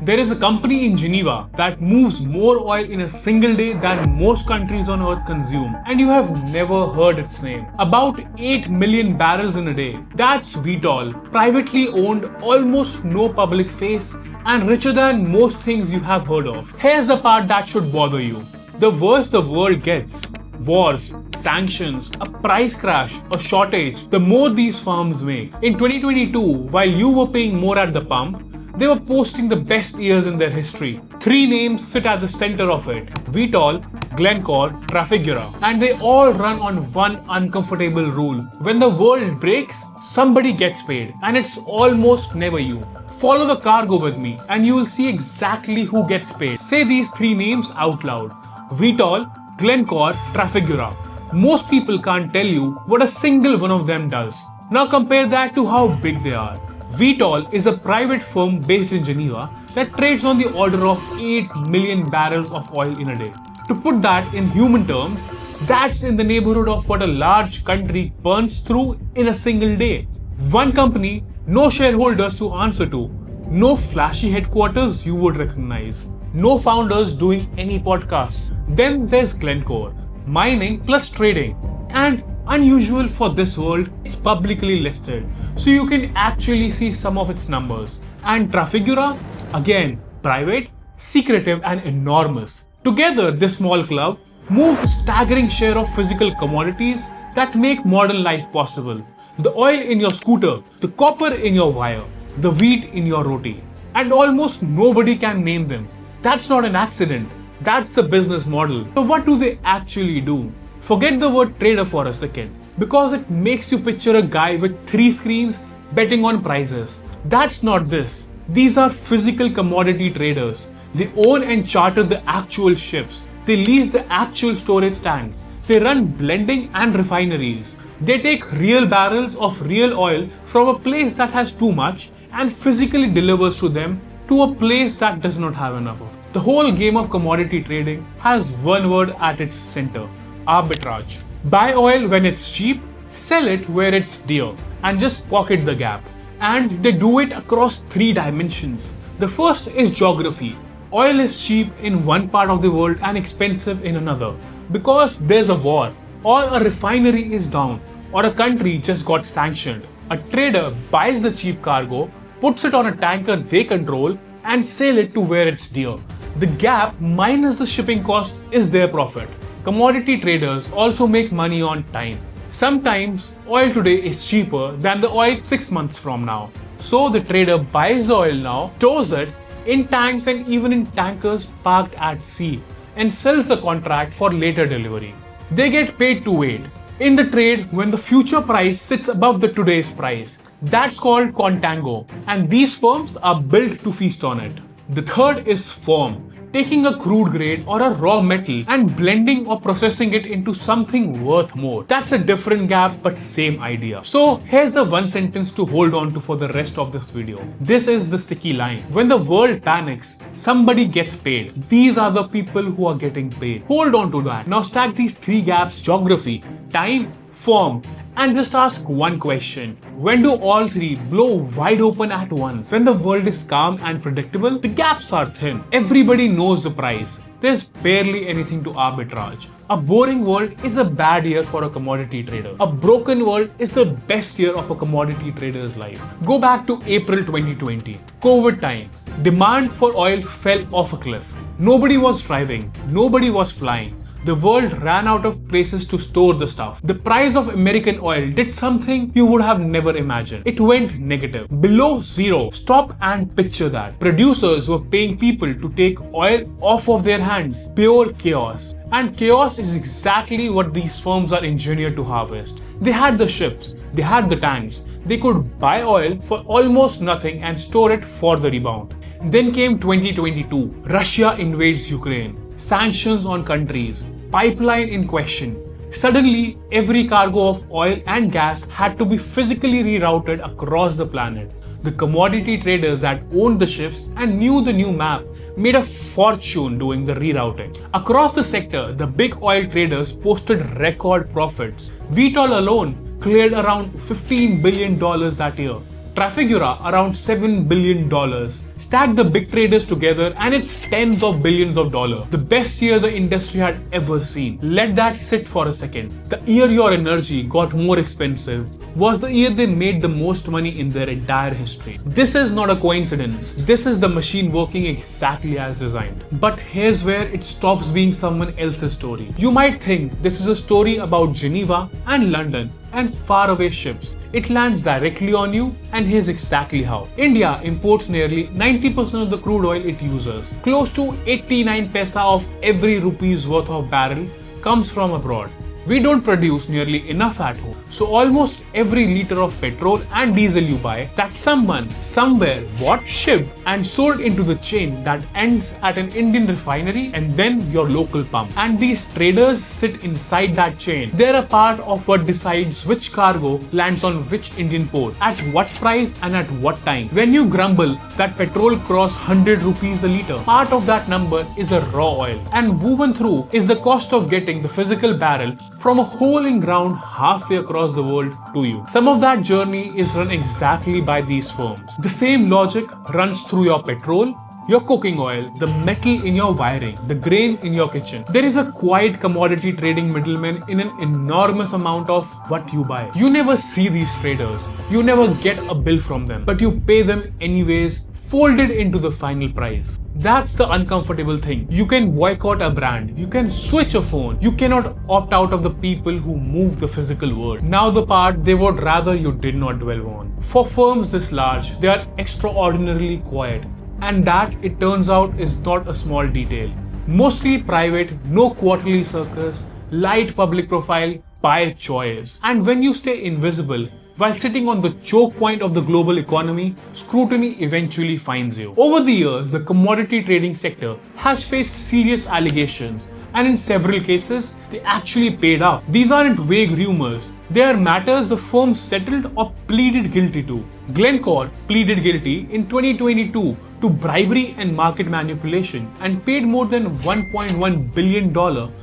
There is a company in Geneva that moves more oil in a single day than most countries on earth consume, and you have never heard its name. About 8 million barrels in a day. That's Vitol, privately owned, almost no public face, and richer than most things you have heard of. Here's the part that should bother you. The worse the world gets, wars, sanctions, a price crash, a shortage, the more these firms make. In 2022, while you were paying more at the pump, they were posting the best years in their history. 3 names sit at the center of it: Vitol, Glencore, Trafigura. And they all run on one uncomfortable rule. When the world breaks, somebody gets paid, and it's almost never you. Follow the cargo with me and you will see exactly who gets paid. Say these 3 names out loud: Vitol, Glencore, Trafigura. Most people can't tell you what a single one of them does. Now compare that to how big they are. Vitol is a private firm based in Geneva that trades on the order of 8 million barrels of oil in a day. To put that in human terms, that's in the neighborhood of what a large country burns through in a single day. One company, no shareholders to answer to, no flashy headquarters you would recognize, no founders doing any podcasts. Then there's Glencore, mining plus trading, and unusual for this world, it's publicly listed, so you can actually see some of its numbers. And Trafigura, again, private, secretive and enormous. Together, this small club moves a staggering share of physical commodities that make modern life possible. The oil in your scooter, the copper in your wire, the wheat in your roti. And almost nobody can name them. That's not an accident. That's the business model. So what do they actually do? Forget the word trader for a second, because it makes you picture a guy with 3 screens betting on prices. That's not this. These are physical commodity traders. They own and charter the actual ships. They lease the actual storage tanks. They run blending and refineries. They take real barrels of real oil from a place that has too much and physically delivers to them to a place that does not have enough of it. The whole game of commodity trading has one word at its center: arbitrage. Buy oil when it's cheap, sell it where it's dear, and just pocket the gap. And they do it across 3 dimensions. The first is geography. Oil is cheap in one part of the world and expensive in another because there's a war, or a refinery is down, or a country just got sanctioned. A trader buys the cheap cargo, puts it on a tanker they control, and sell it to where it's dear. The gap minus the shipping cost is their profit. Commodity traders also make money on time. Sometimes oil today is cheaper than the oil 6 months from now. So the trader buys the oil now, stores it in tanks and even in tankers parked at sea, and sells the contract for later delivery. They get paid to wait. In the trade, when the future price sits above the today's price, that's called contango, and these firms are built to feast on it. The third is firm. Taking a crude grade or a raw metal and blending or processing it into something worth more. That's a different gap but same idea. So here's the one sentence to hold on to for the rest of this video. This is the sticky line. When the world panics, somebody gets paid. These are the people who are getting paid. Hold on to that. Now stack these 3 gaps: geography, time, firm, and just ask one question. When do all 3 blow wide open at once? When the world is calm and predictable, the gaps are thin. Everybody knows the price. There's barely anything to arbitrage. A boring world is a bad year for a commodity trader. A broken world is the best year of a commodity trader's life. Go back to April 2020, COVID time. Demand for oil fell off a cliff. Nobody was driving. Nobody was flying. The world ran out of places to store the stuff. The price of American oil did something you would have never imagined. It went negative, below zero. Stop and picture that. Producers were paying people to take oil off of their hands. Pure chaos. And chaos is exactly what these firms are engineered to harvest. They had the ships, they had the tanks. They could buy oil for almost nothing and store it for the rebound. Then came 2022. Russia invades Ukraine. Sanctions on countries, pipeline in question. Suddenly, every cargo of oil and gas had to be physically rerouted across the planet. The commodity traders that owned the ships and knew the new map made a fortune doing the rerouting. Across the sector, the big oil traders posted record profits. Vitol alone cleared around $15 billion that year. Trafigura around $7 billion. Stack the big traders together and it's tens of billions of dollars. The best year the industry had ever seen. Let that sit for a second. The year your energy got more expensive was the year they made the most money in their entire history. This is not a coincidence. This is the machine working exactly as designed. But here's where it stops being someone else's story. You might think this is a story about Geneva and London and faraway ships. It lands directly on you, and here's exactly how. India imports nearly 90% of the crude oil it uses. Close to 89 paisa of every rupee's worth of barrel comes from abroad. We don't produce nearly enough at home. So almost every liter of petrol and diesel you buy, that someone, somewhere, bought, shipped and sold into the chain that ends at an Indian refinery and then your local pump. And these traders sit inside that chain. They're a part of what decides which cargo lands on which Indian port, at what price and at what time. When you grumble that petrol crossed 100 rupees a liter, part of that number is a raw oil. And woven through is the cost of getting the physical barrel from a hole in ground halfway across the world to you. Some of that journey is run exactly by these firms. The same logic runs through your petrol, your cooking oil, the metal in your wiring, the grain in your kitchen. There is a quiet commodity trading middleman in an enormous amount of what you buy. You never see these traders. You never get a bill from them, but you pay them anyways, folded into the final price. That's the uncomfortable thing. You can boycott a brand, you can switch a phone, you cannot opt out of the people who move the physical world. Now the part they would rather you did not dwell on. For firms this large, they are extraordinarily quiet. And that, it turns out, is not a small detail. Mostly private, no quarterly circus, light public profile, by choice. And when you stay invisible, while sitting on the choke point of the global economy, scrutiny eventually finds you. Over the years, the commodity trading sector has faced serious allegations, and in several cases, they actually paid up. These aren't vague rumors. They are matters the firm settled or pleaded guilty to. Glencore pleaded guilty in 2022 to bribery and market manipulation and paid more than $1.1 billion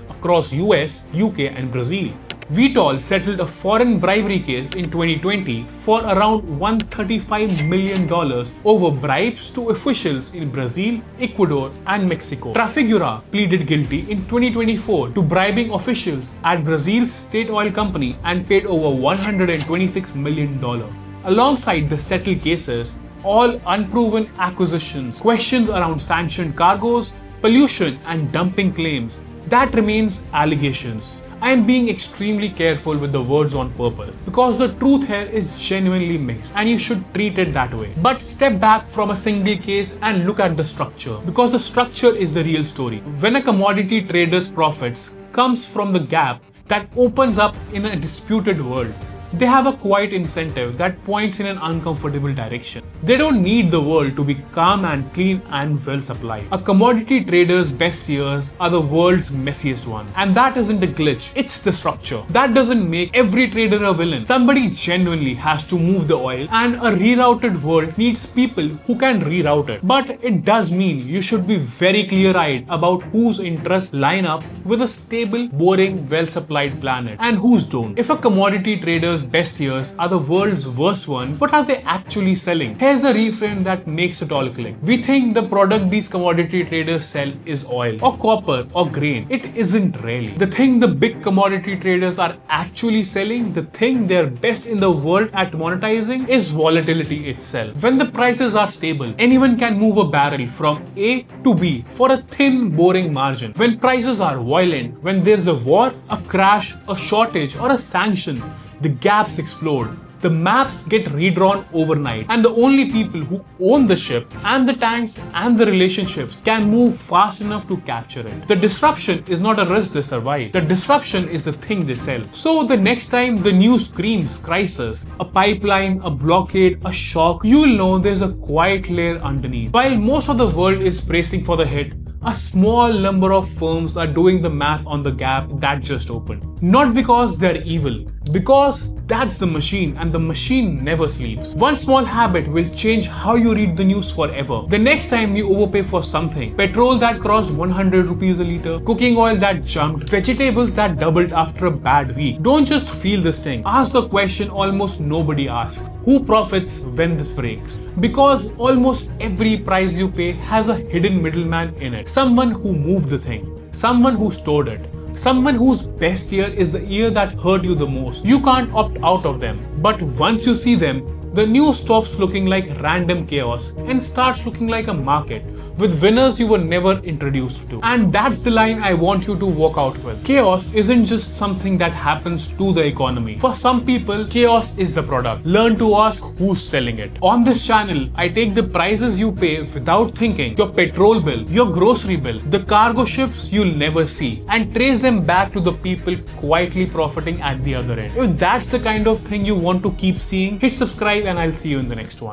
across US, UK and Brazil. Vitol settled a foreign bribery case in 2020 for around $135 million over bribes to officials in Brazil, Ecuador and Mexico. Trafigura pleaded guilty in 2024 to bribing officials at Brazil's state oil company and paid over $126 million. Alongside the settled cases, all unproven acquisitions, questions around sanctioned cargoes, pollution and dumping claims, that remains allegations. I am being extremely careful with the words on purpose because the truth here is genuinely mixed and you should treat it that way. But step back from a single case and look at the structure, because the structure is the real story. When a commodity trader's profits comes from the gap that opens up in a disputed world, they have a quiet incentive that points in an uncomfortable direction. They don't need the world to be calm and clean and well supplied. A commodity trader's best years are the world's messiest ones. And that isn't a glitch, it's the structure. That doesn't make every trader a villain. Somebody genuinely has to move the oil, and a rerouted world needs people who can reroute it. But it does mean you should be very clear-eyed about whose interests line up with a stable, boring, well-supplied planet and whose don't. If a commodity trader's best years are the world's worst ones, what are they actually selling? Here's the reframe that makes it all click. We think the product these commodity traders sell is oil or copper or grain. It isn't really. The thing the big commodity traders are actually selling, the thing they're best in the world at monetizing, is volatility itself. When the prices are stable, anyone can move a barrel from A to B for a thin, boring margin. When prices are violent, when there's a war, a crash, a shortage or a sanction, the gaps explode. The maps get redrawn overnight, and the only people who own the ship and the tanks and the relationships can move fast enough to capture it. The disruption is not a risk they survive. The disruption is the thing they sell. So the next time the news screams crisis, a pipeline, a blockade, a shock, you'll know there's a quiet layer underneath. While most of the world is bracing for the hit, a small number of firms are doing the math on the gap that just opened. Not because they're evil, because that's the machine, and the machine never sleeps. One small habit will change how you read the news forever. The next time you overpay for something, petrol that crossed 100 rupees a liter, cooking oil that jumped, vegetables that doubled after a bad week, don't just feel this thing. Ask the question almost nobody asks. who profits when this breaks? Because almost every price you pay has a hidden middleman in it. Someone who moved the thing, someone who stored it, someone whose best year is the year that hurt you the most. You can't opt out of them, but once you see them, the news stops looking like random chaos and starts looking like a market with winners you were never introduced to. And that's the line I want you to walk out with. Chaos isn't just something that happens to the economy. For some people, chaos is the product. Learn to ask who's selling it. On this channel, I take the prices you pay without thinking, your petrol bill, your grocery bill, the cargo ships you'll never see, and trace them back to the people quietly profiting at the other end. If that's the kind of thing you want to keep seeing, hit subscribe and I'll see you in the next one.